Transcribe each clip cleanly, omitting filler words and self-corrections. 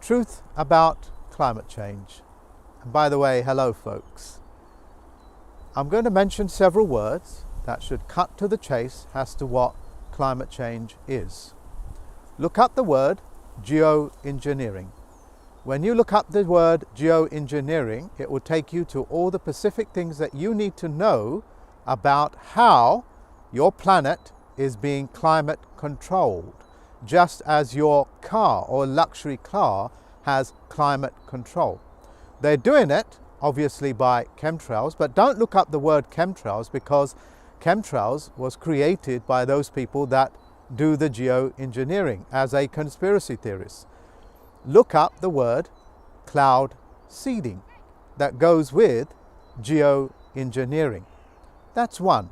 Truth about climate change. And by the way, hello folks. I'm going to mention several words that should cut to the chase as to what climate change is. Look up the word geoengineering. When you look up the word geoengineering, it will take you to all the specific things that you need to know about how your planet is being climate controlled, just as your car or luxury car has climate control. They're doing it obviously by chemtrails, but don't look up the word chemtrails, because chemtrails was created by those people that do the geoengineering as a conspiracy theorist. Look up the word cloud seeding that goes with geoengineering. That's one.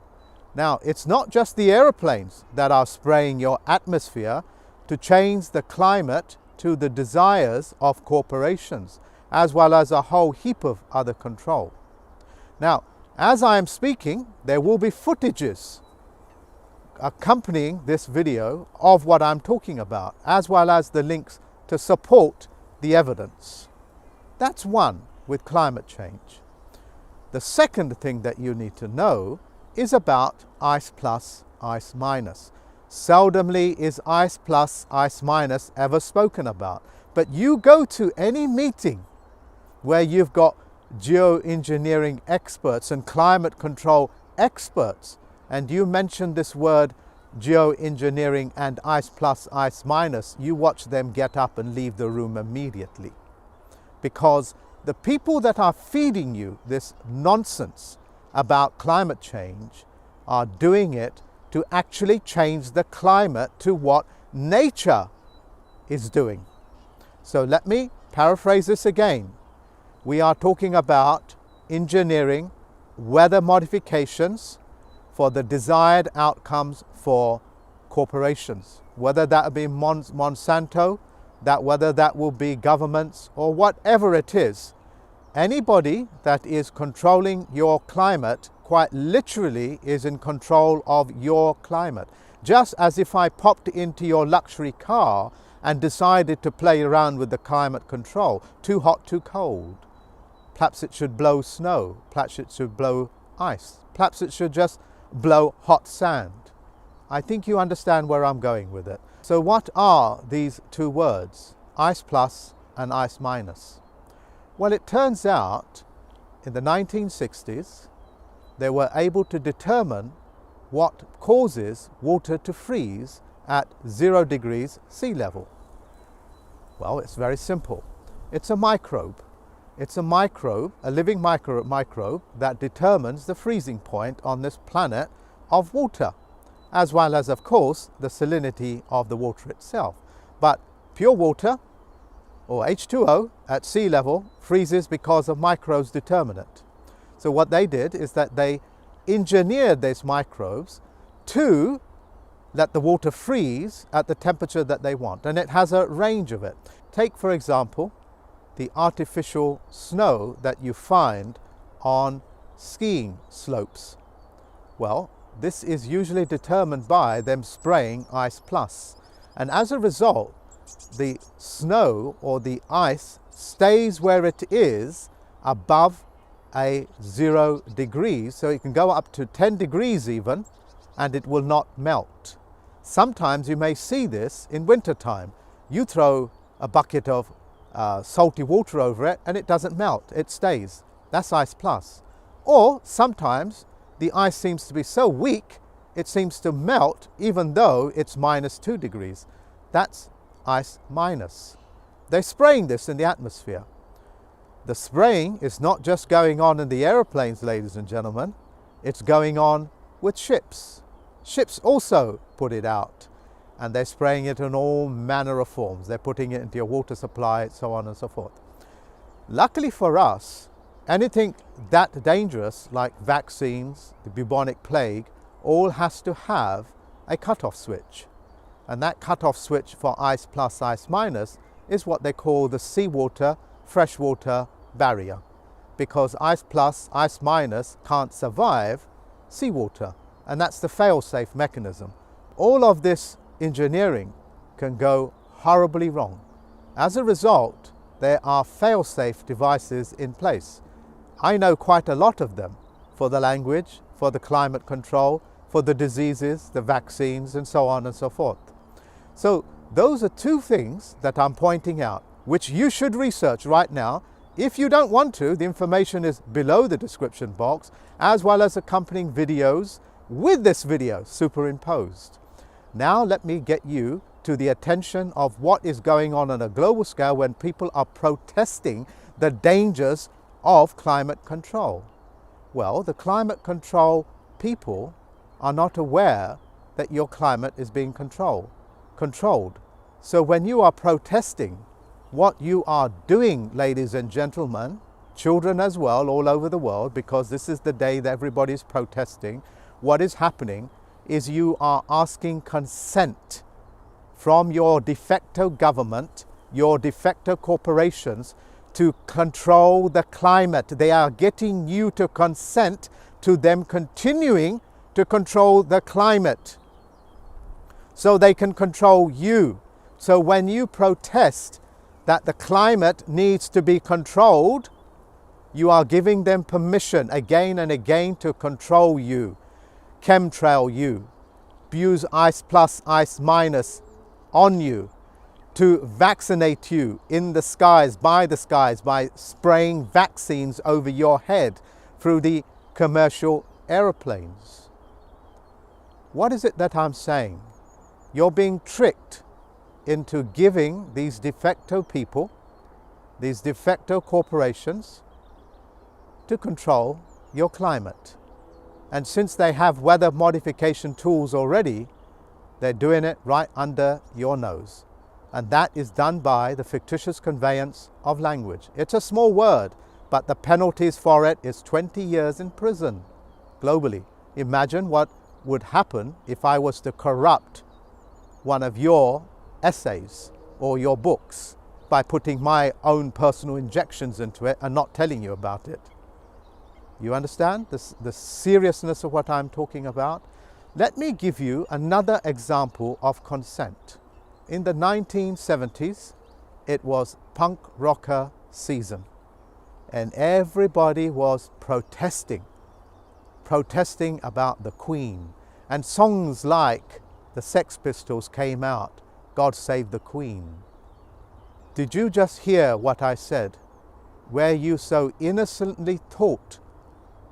Now, it's not just the aeroplanes that are spraying your atmosphere to change the climate to the desires of corporations, as well as a whole heap of other control. Now, as I am speaking, there will be footages accompanying this video of what I'm talking about, as well as the links to support the evidence. That's one with climate change. The second thing that you need to know is about ice plus, ice minus. Seldomly is ice plus, ice minus ever spoken about. But you go to any meeting where you've got geoengineering experts and climate control experts, and you mention this word geoengineering and ice plus, ice minus, you watch them get up and leave the room immediately. Because the people that are feeding you this nonsense about climate change are doing it to actually change the climate to what nature is doing. So let me paraphrase this again. We are talking about engineering weather modifications for the desired outcomes for corporations, whether that be Monsanto, whether that will be governments or whatever it is. Anybody that is controlling your climate quite literally is in control of your climate. Just as if I popped into your luxury car and decided to play around with the climate control, too hot, too cold. Perhaps it should blow snow, perhaps it should blow ice, perhaps it should just blow hot sand. I think you understand where I'm going with it. So what are these two words, ice plus and ice minus? Well, it turns out in the 1960s, they were able to determine what causes water to freeze at 0 degrees sea level. Well, it's very simple. It's a microbe. It's a microbe, a living microbe that determines the freezing point on this planet of water, as well as, of course, the salinity of the water itself. But pure water, or H2O, at sea level freezes because of microbes determine it. So what they did is that they engineered these microbes to let the water freeze at the temperature that they want, and it has a range of it. Take, for example, the artificial snow that you find on skiing slopes. Well, this is usually determined by them spraying ice plus, and as a result, the snow or the ice stays where it is above a 0 degrees, so it can go up to 10 degrees even, and it will not melt. Sometimes you may see this in winter time. You throw a bucket of salty water over it and it doesn't melt, it stays. That's ice plus. Or sometimes the ice seems to be so weak it seems to melt even though it's -2 degrees. That's ice minus. They're spraying this in the atmosphere. The spraying is not just going on in the aeroplanes, ladies and gentlemen, it's going on with ships. Ships also put it out, and they're spraying it in all manner of forms. They're putting it into your water supply, so on and so forth. Luckily for us, anything that dangerous like vaccines, the bubonic plague, all has to have a cutoff switch. And that cutoff switch for ice plus, ice minus is what they call the seawater, freshwater barrier. Because ice plus, ice minus can't survive seawater. And that's the fail-safe mechanism. All of this engineering can go horribly wrong. As a result, there are fail-safe devices in place. I know quite a lot of them for the language, for the climate control, for the diseases, the vaccines, and so on and so forth. So those are two things that I'm pointing out, which you should research right now. If you don't want to, the information is below the description box, as well as accompanying videos with this video superimposed. Now let me get you to the attention of what is going on a global scale when people are protesting the dangers of climate control. Well, the climate control people are not aware that your climate is being controlled. So when you are protesting, what you are doing, ladies and gentlemen, children as well, all over the world, because this is the day that everybody's protesting, what is happening is you are asking consent from your de facto government, your de facto corporations, to control the climate. They are getting you to consent to them continuing to control the climate so they can control you. So when you protest that the climate needs to be controlled, you are giving them permission again and again to control you, chemtrail you, use ice plus, ice minus on you, to vaccinate you in the skies, by spraying vaccines over your head through the commercial aeroplanes. What is it that I'm saying? You're being tricked into giving these de facto people, these de facto corporations, to control your climate. And since they have weather modification tools already, they're doing it right under your nose. And that is done by the fictitious conveyance of language. It's a small word, but the penalties for it is 20 years in prison globally. Imagine what would happen if I was to corrupt one of your essays or your books by putting my own personal injections into it and not telling you about it. You understand the seriousness of what I'm talking about? Let me give you another example of consent. In the 1970s, it was punk rocker season, and everybody was protesting about the Queen. And songs like the Sex Pistols came out, God Save the Queen. Did you just hear what I said? Where you so innocently thought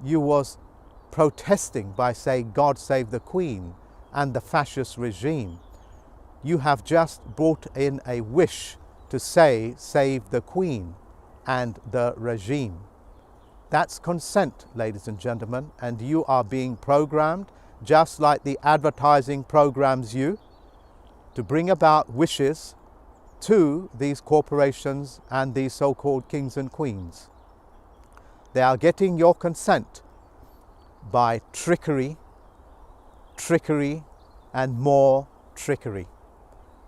you was protesting by saying God Save the Queen and the fascist regime. You have just brought in a wish to say save the Queen and the regime. That's consent, ladies and gentlemen, and you are being programmed just like the advertising programs you to bring about wishes to these corporations and these so-called kings and queens. They are getting your consent by trickery, and more trickery.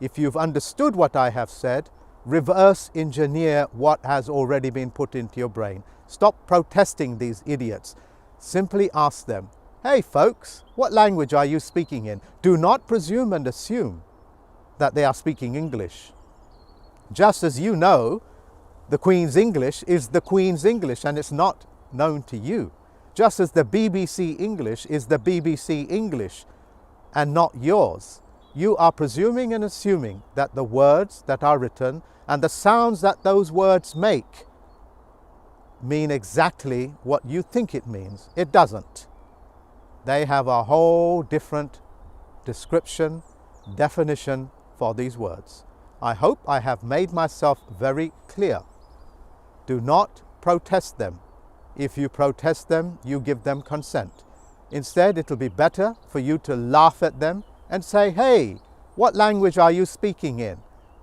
If you've understood what I have said, reverse engineer what has already been put into your brain. Stop protesting these idiots. Simply ask them, hey folks, what language are you speaking in? Do not presume and assume that they are speaking English. Just as you know, the Queen's English is the Queen's English and it's not known to you. Just as the BBC English is the BBC English and not yours. You are presuming and assuming that the words that are written and the sounds that those words make mean exactly what you think it means. It doesn't. They have a whole different description, definition for these words. I hope I have made myself very clear. Do not protest them. If you protest them, you give them consent. Instead, it will be better for you to laugh at them and say, hey, what language are you speaking in?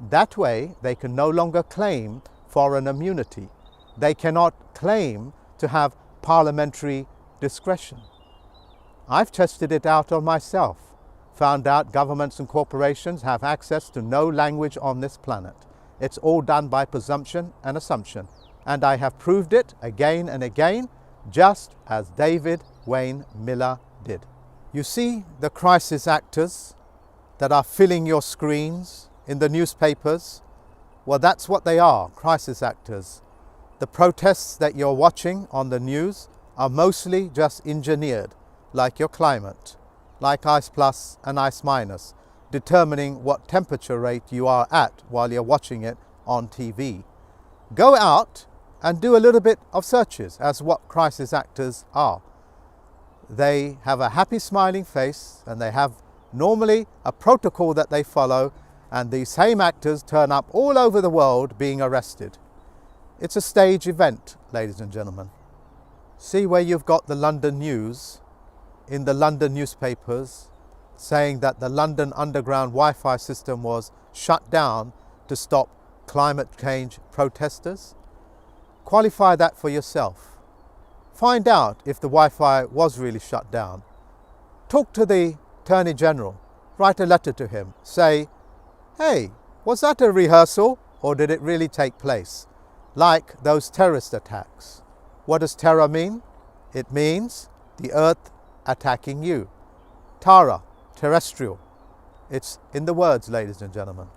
That way, they can no longer claim foreign immunity. They cannot claim to have parliamentary discretion. I've tested it out on myself, found out governments and corporations have access to no language on this planet. It's all done by presumption and assumption. And I have proved it again and again, just as David Wayne Miller did. You see the crisis actors that are filling your screens in the newspapers Well, that's what they are, crisis actors. The protests that you're watching on the news are mostly just engineered, like your climate, like ice plus and ice minus, determining what temperature rate you are at while you're watching it on TV. Go out and do a little bit of searches as what crisis actors are. They have a happy smiling face and they have normally a protocol that they follow, and these same actors turn up all over the world being arrested. It's a stage event, ladies and gentlemen. See where you've got the London news in the London newspapers saying that the London Underground Wi-Fi system was shut down to stop climate change protesters? Qualify that for yourself. Find out if the Wi-Fi was really shut down. Talk to the Attorney General. Write a letter to him. Say, hey, was that a rehearsal or did it really take place? Like those terrorist attacks. What does terror mean? It means the earth attacking you. Tara, terrestrial. It's in the words, ladies and gentlemen.